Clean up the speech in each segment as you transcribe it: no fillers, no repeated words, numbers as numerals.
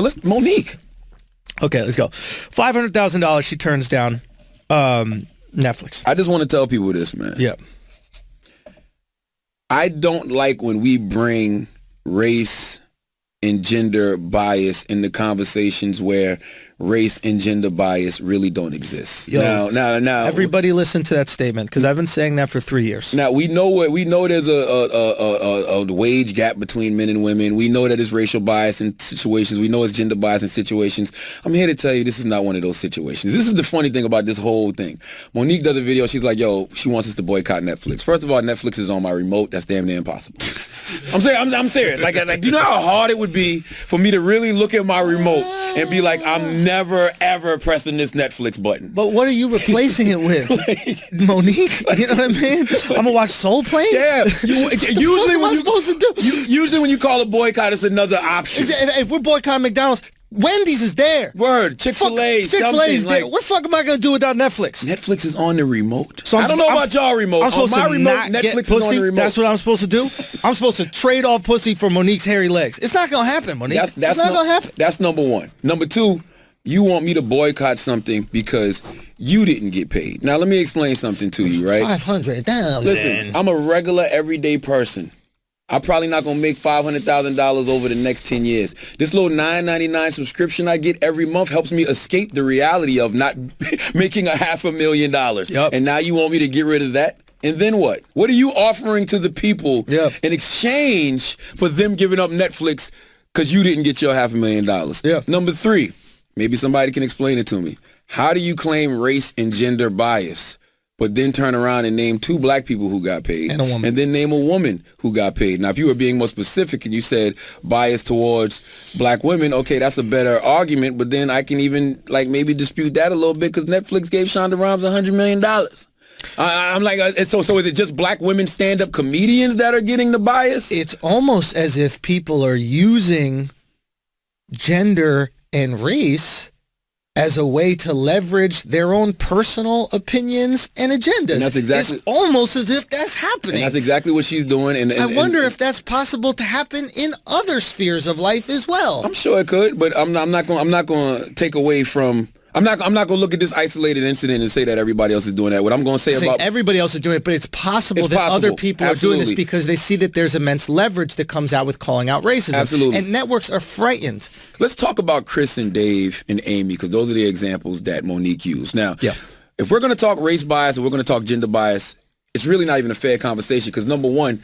But Monique. Okay, let's go. $500,000 she turns down Netflix. I just want to tell people this, man. Yeah. I don't like when we bring race and gender bias into conversations where race and gender bias really don't exist. Yo, now, everybody listen to that statement, because I've been saying that for 3 years. Now we know there's a wage gap between men and women. We know that it's racial bias in situations. We know it's gender bias in situations. I'm here to tell you this is not one of those situations. This is the funny thing about this whole thing. Monique does a video. She's like, yo, she wants us to boycott Netflix. First of all, Netflix is on my remote. That's damn near impossible. I'm serious. Like, do you know how hard it would be for me to really look at my remote and be like, I'm never ever pressing this Netflix button? But what are you replacing it with? Monique? You know what I mean? I'm gonna watch Soul Plane? Yeah. Usually what am I supposed to do? Usually when you call a boycott, it's another option. If we're boycotting McDonald's, Wendy's is there. Word. Chick-fil-A. Chick-fil-A's there. What the fuck am I gonna do without Netflix? Netflix is on the remote. So I don't know about y'all remote. I'm supposed on my to remote, not Netflix get is pussy? on the remote. That's what I'm supposed to do? I'm supposed to trade off pussy for Monique's hairy legs. It's not gonna happen, Monique. It's not gonna happen. That's number one. Number two, you want me to boycott something because you didn't get paid. Now, let me explain something to you, right? 500,000. Listen, I'm a regular, everyday person. I'm probably not going to make $500,000 over the next 10 years. This little $9.99 subscription I get every month helps me escape the reality of not making $500,000. Yep. And now you want me to get rid of that? And then what? What are you offering to the people in exchange for them giving up Netflix because you didn't get your $500,000? Yeah. Number three, maybe somebody can explain it to me. How do you claim race and gender bias, but then turn around and name 2 black people who got paid, and a woman, and then name a woman who got paid? Now, if you were being more specific and you said bias towards black women, okay, that's a better argument, but then I can even maybe dispute that a little bit because Netflix gave Shonda Rhimes $100 million. I'm like, so is it just black women stand-up comedians that are getting the bias? It's almost as if people are using gender and race as a way to leverage their own personal opinions and agendas. And that's exactly, it's almost as if that's happening. And that's exactly what she's doing. And I wonder if that's possible to happen in other spheres of life as well. I'm sure it could, but I'm not going to take away from. I'm not going to look at this isolated incident and say that everybody else is doing that. What I'm going to say about everybody else is doing it, but it's possible that other people are doing this because they see that there's immense leverage that comes out with calling out racism. Absolutely. And networks are frightened. Let's talk about Chris and Dave and Amy, because those are the examples that Monique used. Now, if we're going to talk race bias and we're going to talk gender bias, it's really not even a fair conversation because, number one,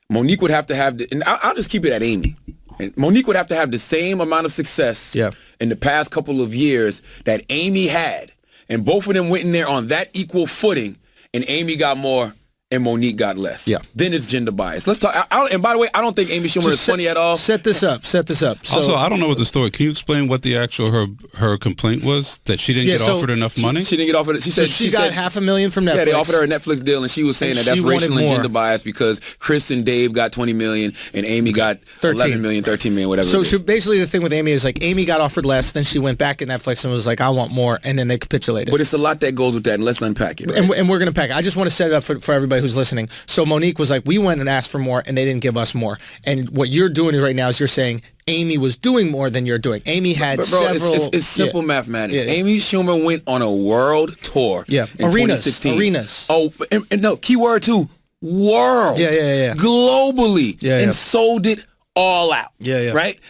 Monique would have to have, and I'll just keep it at Amy. And Monique would have to have the same amount of success in the past couple of years that Amy had. And both of them went in there on that equal footing, and Amy got more and Monique got less. Yeah. Then it's gender bias. Let's talk. And by the way, I don't think Amy Schumer is funny at all. Set this up. So, also, I don't know what the story. Can you explain what the actual her complaint was? That she didn't get offered enough money? She didn't get offered. She said she got $500,000 from Netflix. Yeah, they offered her a Netflix deal, and she was saying that's racial and gender bias because Chris and Dave got $20 million and Amy got $11 million, $13 million, whatever. So basically, the thing with Amy is Amy got offered less, then she went back at Netflix and was like, I want more, and then they capitulated. But it's a lot that goes with that, and let's unpack it. Right? And we're gonna pack it. I just want to set it up for everybody who's listening. So Monique was like, we went and asked for more, and they didn't give us more. And what you're doing right now is you're saying Amy was doing more than you're doing. Amy had several. It's simple mathematics. Yeah. Amy Schumer went on a world tour. In 2016. Arenas. Oh, and no, keyword too, world. Globally. And sold it all out. Right?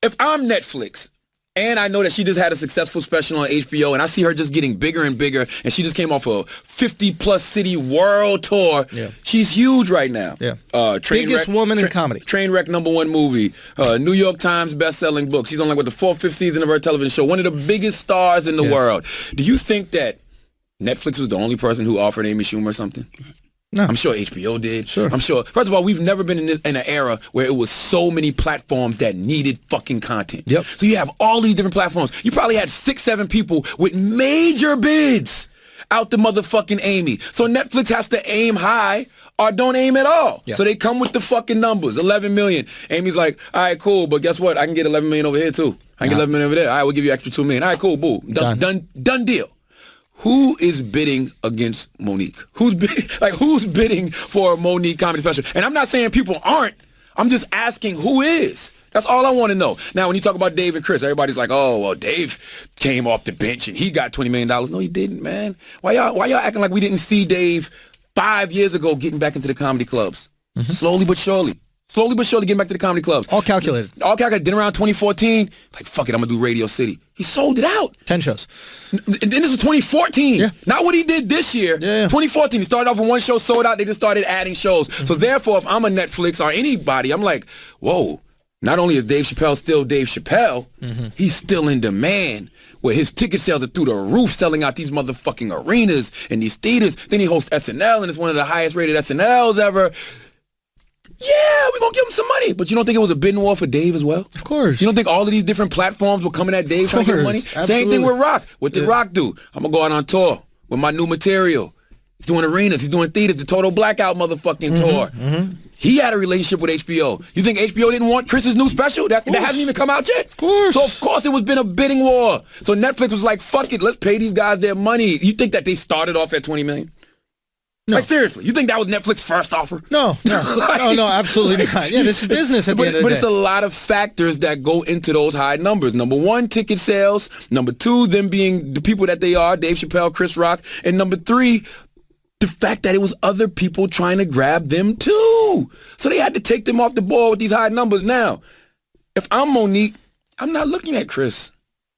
If I'm Netflix, and I know that she just had a successful special on HBO, and I see her just getting bigger and bigger, and she just came off a 50-plus city world tour. She's huge right now. Biggest woman in comedy. Trainwreck #1 movie. New York Times best-selling book. She's on the 4th, 5th season of her television show. One of the biggest stars in the world. Do you think that Netflix was the only person who offered Amy Schumer something? No. I'm sure HBO did. Sure. I'm sure. First of all, we've never been in an era where it was so many platforms that needed fucking content. So you have all these different platforms. You probably had 6, 7 people with major bids out the motherfucking Amy. So Netflix has to aim high or don't aim at all. So they come with the fucking numbers. 11 million. Amy's like, all right, cool, but guess what? I can get 11 million over here too. I can get 11 million over there. All right, we'll give you extra 2 million. All right, cool, boo. Done deal. Who is bidding against Monique? Who's bidding for a Monique comedy special? And I'm not saying people aren't. I'm just asking who is. That's all I want to know. Now, when you talk about Dave and Chris, everybody's like, oh, well, Dave came off the bench and he got $20 million. No, he didn't, man. Why y'all acting like we didn't see Dave 5 years ago getting back into the comedy clubs? Slowly but surely. Slowly but surely getting back to the comedy clubs. All calculated. Then around 2014, like, fuck it, I'm going to do Radio City. He sold it out. 10 shows. And this is 2014. Yeah. Not what he did this year. Yeah. 2014, he started off with one show, sold out. They just started adding shows. So therefore, if I'm a Netflix or anybody, I'm like, whoa, not only is Dave Chappelle still Dave Chappelle, he's still in demand, where his ticket sales are through the roof, selling out these motherfucking arenas and these theaters. Then he hosts SNL, and it's one of the highest rated SNLs ever. Yeah, we're going to give him some money. But you don't think it was a bidding war for Dave as well? Of course. You don't think all of these different platforms were coming at Dave trying to get money? Absolutely. Same thing with Rock. What did Rock do? I'm going to go out on tour with my new material. He's doing arenas. He's doing theaters. The Total Blackout motherfucking tour. He had a relationship with HBO. You think HBO didn't want Chris's new special? That hasn't even come out yet? Of course. So, of course, it was been a bidding war. So Netflix was like, fuck it. Let's pay these guys their money. You think that they started off at $20 million? No. Like, seriously, you think that was Netflix's first offer? No, absolutely not. Yeah, this is business at the end of the day. But it's a lot of factors that go into those high numbers. Number one, ticket sales. Number two, them being the people that they are, Dave Chappelle, Chris Rock. And number three, the fact that it was other people trying to grab them too. So they had to take them off the board with these high numbers. Now, if I'm Monique, I'm not looking at Chris,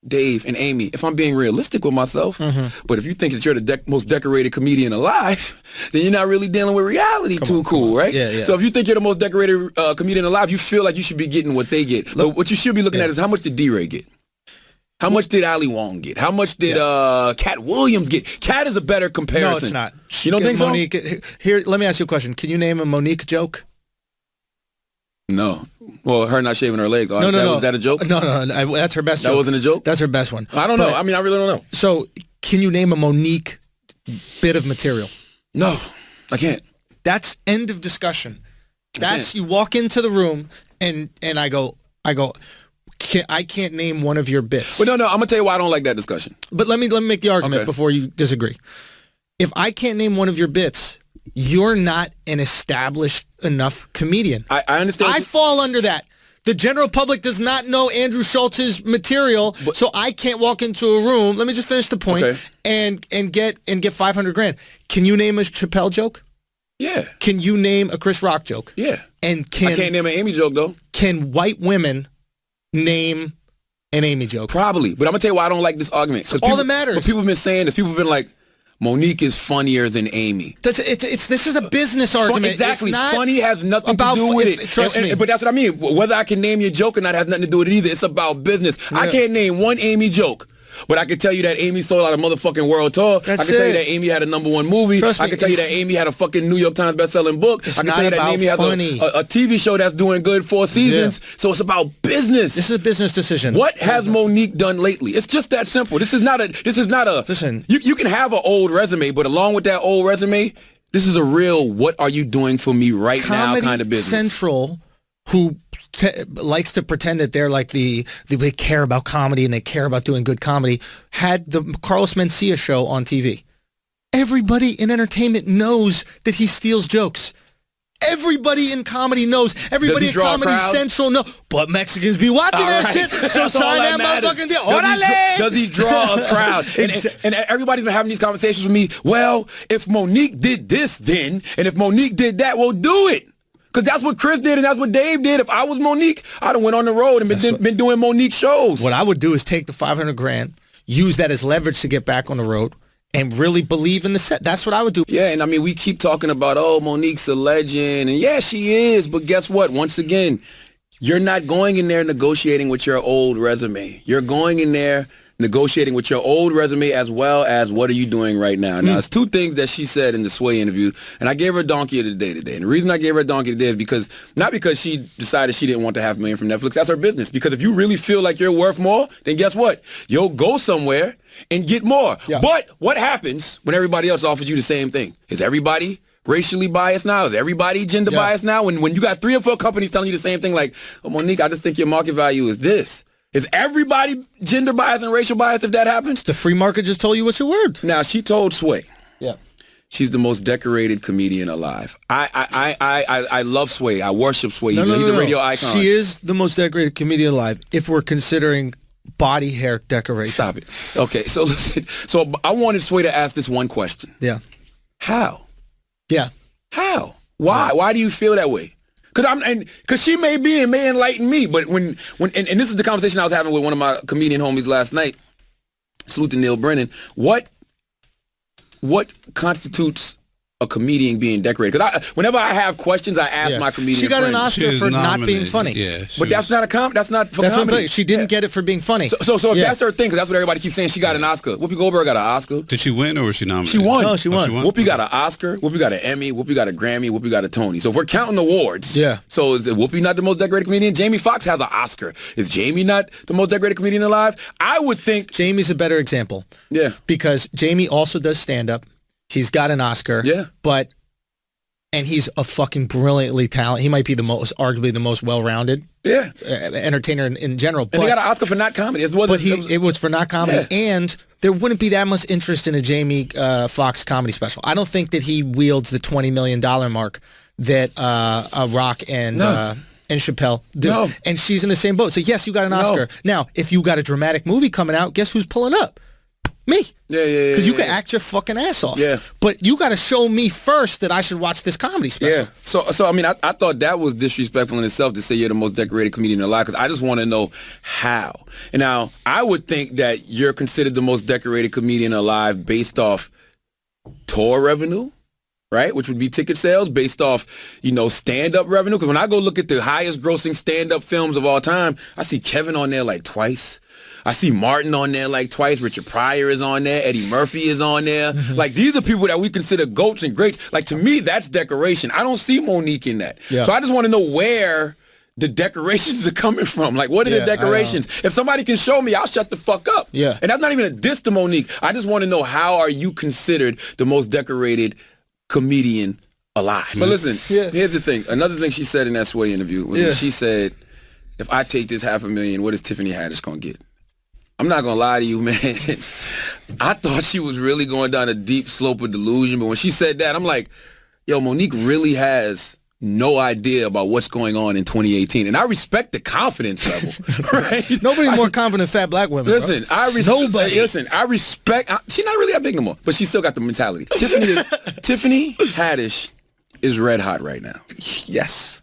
Dave, and Amy, if I'm being realistic with myself. But if you think that you're the most decorated comedian alive, then you're not really dealing with reality too cool, right? Yeah. So if you think you're the most decorated comedian alive, you feel like you should be getting what they get. But what you should be looking at is how much did D-Ray get? How much did Ali Wong get? How much did Cat Williams get? Cat is a better comparison. No, it's not. You don't think Monique, so? Here, let me ask you a question. Can you name a Monique joke? No. Well, her not shaving her legs. No. Was that a joke? No. That's her best joke. That wasn't a joke? That's her best one. I don't know. I mean, I really don't know. So, can you name a Monique bit of material? No, I can't. That's end of discussion. That's, you walk into the room and I go, I can't name one of your bits. But no, I'm gonna tell you why I don't like that discussion. But let me make the argument before you disagree. If I can't name one of your bits, you're not an established enough comedian. I understand. I fall under that. The general public does not know Andrew Schultz's material, so I can't walk into a room. Let me just finish the point and get $500,000. Can you name a Chappelle joke? Yeah. Can you name a Chris Rock joke? Yeah. And I can't name an Amy joke though. Can white women name an Amy joke? Probably, but I'm gonna tell you why I don't like this argument. All that matters. What people have been saying is people have been like, Monique is funnier than Amy. This is a business argument. Exactly. It's not funny has nothing to do with it. Trust me. But that's what I mean. Whether I can name your joke or not has nothing to do with it either. It's about business. Yeah. I can't name one Amy joke. But I can tell you that Amy sold out a motherfucking world tour. I can tell you that Amy had a #1 movie. I can tell you that Amy had a fucking New York Times best-selling book. I can tell you that Amy has a TV show that's doing good 4 seasons. Yeah. So it's about business. This is a business decision. What has Monique done lately? It's just that simple. This is not a. Listen. You can have an old resume, but along with that old resume, this is a real what are you doing for me right now kind of business. Central, who likes to pretend that they're like they care about comedy and they care about doing good comedy, had the Carlos Mencia show on TV. Everybody in entertainment knows that he steals jokes. Everybody in comedy knows. Everybody at Comedy Central knows. But Mexicans be watching that shit, so sign that motherfucking deal. Does he draw a crowd? And everybody's been having these conversations with me. Well, if Monique did this then, and if Monique did that, we'll do it. Because that's what Chris did and that's what Dave did. If I was Monique, I'd have went on the road and been doing Monique shows. What I would do is take the $500,000, use that as leverage to get back on the road, and really believe in the set. That's what I would do. Yeah, and I mean, we keep talking about, oh, Monique's a legend. And yeah, she is. But guess what? Once again, you're not going in there negotiating with your old resume. You're going in there negotiating with your old resume as well as what are you doing right now. Now, it's 2 things that she said in the Sway interview, and I gave her a donkey of the day today. And the reason I gave her a donkey today is not because she decided she didn't want to have $1 million from Netflix. That's her business. Because if you really feel like you're worth more, then guess what? You'll go somewhere and get more. Yeah. But what happens when everybody else offers you the same thing? Is everybody racially biased now? Is everybody gender biased now? When you got 3 or 4 companies telling you the same thing like, oh, Monique, I just think your market value is this. Is everybody gender biased and racial biased if that happens? The free market just told you what's your word. Now, she told Sway. Yeah. she's the most decorated comedian alive. I love Sway. I worship Sway. He's a radio icon. She is the most decorated comedian alive if we're considering body hair decoration. Stop it. Okay, so listen. So I wanted Sway to ask this one question. Yeah. How? Yeah. How? Why? Why do you feel that way? Because she may be and may enlighten me, but when and this is the conversation I was having with one of my comedian homies last night. Salute to Neil Brennan. What constitutes a comedian being decorated? Because whenever I have questions, I ask my comedian She got friends. an Oscar for not being funny. Yeah, but that's not that's not for that's comedy. What she didn't get it for being funny. So if that's her thing, because that's what everybody keeps saying, she got an Oscar. Whoopi Goldberg got an Oscar. Did she win or was she nominated? She won. No, she won. Whoopi got an Oscar. Whoopi got an Emmy. Whoopi got a Grammy. Whoopi got a Tony. So if we're counting awards, so is Whoopi not the most decorated comedian? Jamie Foxx has an Oscar. Is Jamie not the most decorated comedian alive? I would think Jamie's a better example. Yeah. Because Jamie also does stand-up. He's got an Oscar. Yeah. And he's a fucking brilliantly talented. He might be arguably the most well-rounded entertainer in general. And he got an Oscar for not comedy. It was for not comedy. Yeah. And there wouldn't be that much interest in a Jamie Foxx comedy special. I don't think that he wields the $20 million mark that Rock and Chappelle do. No. And she's in the same boat. So yes, you got an Oscar. Now, if you got a dramatic movie coming out, guess who's pulling up? Me. Yeah. Because you can act your fucking ass off. Yeah. But you got to show me first that I should watch this comedy special. Yeah. So I mean, I thought that was disrespectful in itself to say you're the most decorated comedian alive, because I just want to know how. And now, I would think that you're considered the most decorated comedian alive based off tour revenue, right? Which would be ticket sales, based off, stand-up revenue. Because when I go look at the highest grossing stand-up films of all time, I see Kevin on there like twice. I see Martin on there like twice. Richard Pryor is on there. Eddie Murphy is on there. Mm-hmm. Like, these are people that we consider goats and greats. Like, to me, that's decoration. I don't see Monique in that. Yeah. So I just want to know where the decorations are coming from. Like, what are the decorations? If somebody can show me, I'll shut the fuck up. Yeah. And that's not even a diss to Monique. I just want to know, how are you considered the most decorated comedian alive? But listen, here's the thing. Another thing she said in that Sway interview was she said, if I take this $500,000, what is Tiffany Haddish going to get? I'm not going to lie to you, man. I thought she was really going down a deep slope of delusion, but when she said that, I'm like, yo, Monique really has no idea about what's going on in 2018. And I respect the confidence level, right? Nobody's more confident than fat black women. Listen, Nobody. Listen, I respect, she's not really that big no more, but she still got the mentality. Tiffany Haddish is red hot right now. Yes.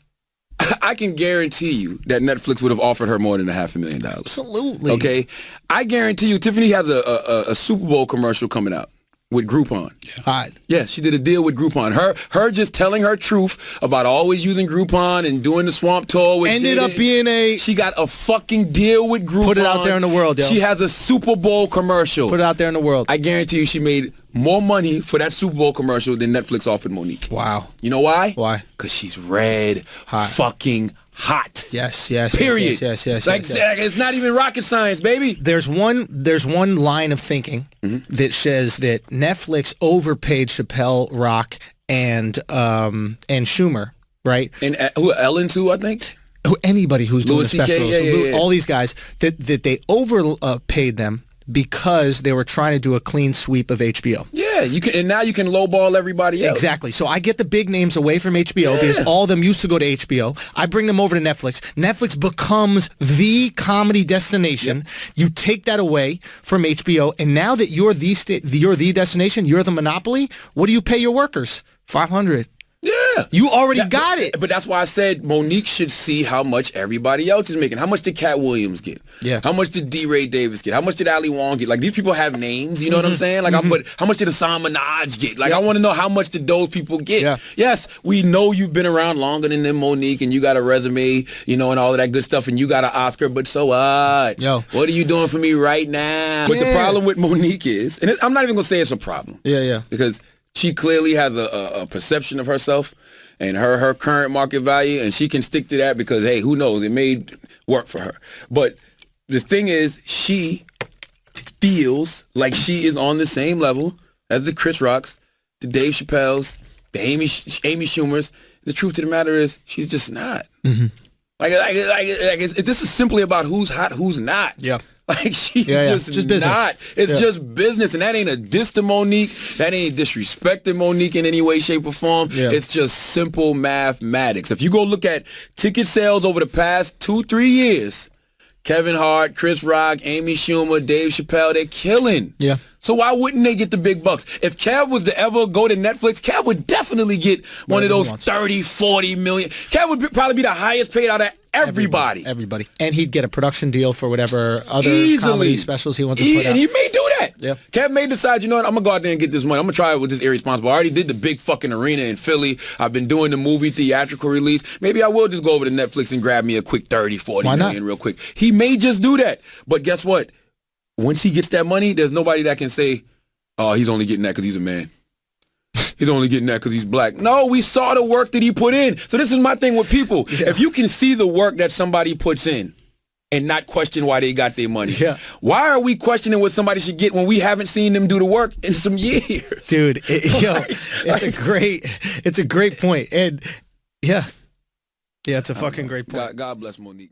I can guarantee you that Netflix would have offered her more than $500,000. Absolutely. Okay? I guarantee you Tiffany has a Super Bowl commercial coming out with Groupon. Hot. Yeah, she did a deal with Groupon. Her just telling her truth about always using Groupon and doing the swamp tour with ended up being she got a fucking deal with Groupon. Put it out there in the world, yo. She has a Super Bowl commercial. Put it out there in the world. I guarantee you she made more money for that Super Bowl commercial than Netflix offered Monique. Wow. You know why? Why? Because she's red fucking hot. Yes. Period. Yes. It's not even rocket science, baby. There's one line of thinking that says that Netflix overpaid Chappelle, Rock, and Schumer, right? And Ellen too, I think. Anybody who's doing the specials, all these guys, that they overpaid them because they were trying to do a clean sweep of HBO. Yeah, you can, and now you can lowball everybody else. Exactly. So I get the big names away from HBO because all of them used to go to HBO. I bring them over to Netflix. Netflix becomes the comedy destination. Yep. You take that away from HBO, and now that you're the destination, you're the monopoly. What do you pay your workers? $500. Yeah. You already got it. But that's why I said Monique should see how much everybody else is making. How much did Cat Williams get? Yeah. How much did D. Ray Davis get? How much did Ali Wong get? Like, these people have names, you know what I'm saying? Like, but how much did Hassan Minaj get? Like, I want to know, how much did those people get? Yeah. Yes, we know you've been around longer than them, Monique, and you got a resume, and all of that good stuff, and you got an Oscar, but so what? Yo. What are you doing for me right now? But the problem with Monique is, and I'm not even going to say it's a problem. Yeah. Because she clearly has a perception of herself and her current market value, and she can stick to that because, hey, who knows? It may work for her. But the thing is, she feels like she is on the same level as the Chris Rocks, the Dave Chappelles, the Amy Schumers. The truth of the matter is, she's just not. Mm-hmm. Like this is simply about who's hot, who's not. Yeah. Like, she's just business. not. It's just business, and that ain't a diss to Monique. That ain't disrespecting Monique in any way, shape, or form. Yeah. It's just simple mathematics. If you go look at ticket sales over the past 2-3 years, Kevin Hart, Chris Rock, Amy Schumer, Dave Chappelle, they're killing. Yeah. So why wouldn't they get the big bucks? If Kev was to ever go to Netflix, Kev would definitely get one of those 30, 40 million. Kev would probably be the highest paid out of everybody. Everybody. And he'd get a production deal for whatever other comedy specials he wants to put out. And he may do that. Yeah. Kev may decide, you know what, I'm going to go out there and get this money. I'm going to try it with this irresponsible. I already did the big fucking arena in Philly. I've been doing the movie theatrical release. Maybe I will just go over to Netflix and grab me a quick 30, 40 million real quick. He may just do that. But guess what? Once he gets that money, there's nobody that can say, oh, he's only getting that because he's a man. He's only getting that because he's black. No, we saw the work that he put in. So this is my thing with people. Yeah. If you can see the work that somebody puts in and not question why they got their money, why are we questioning what somebody should get when we haven't seen them do the work in some years? Dude, it's a great point. And it's a fucking great point. God bless Monique, man.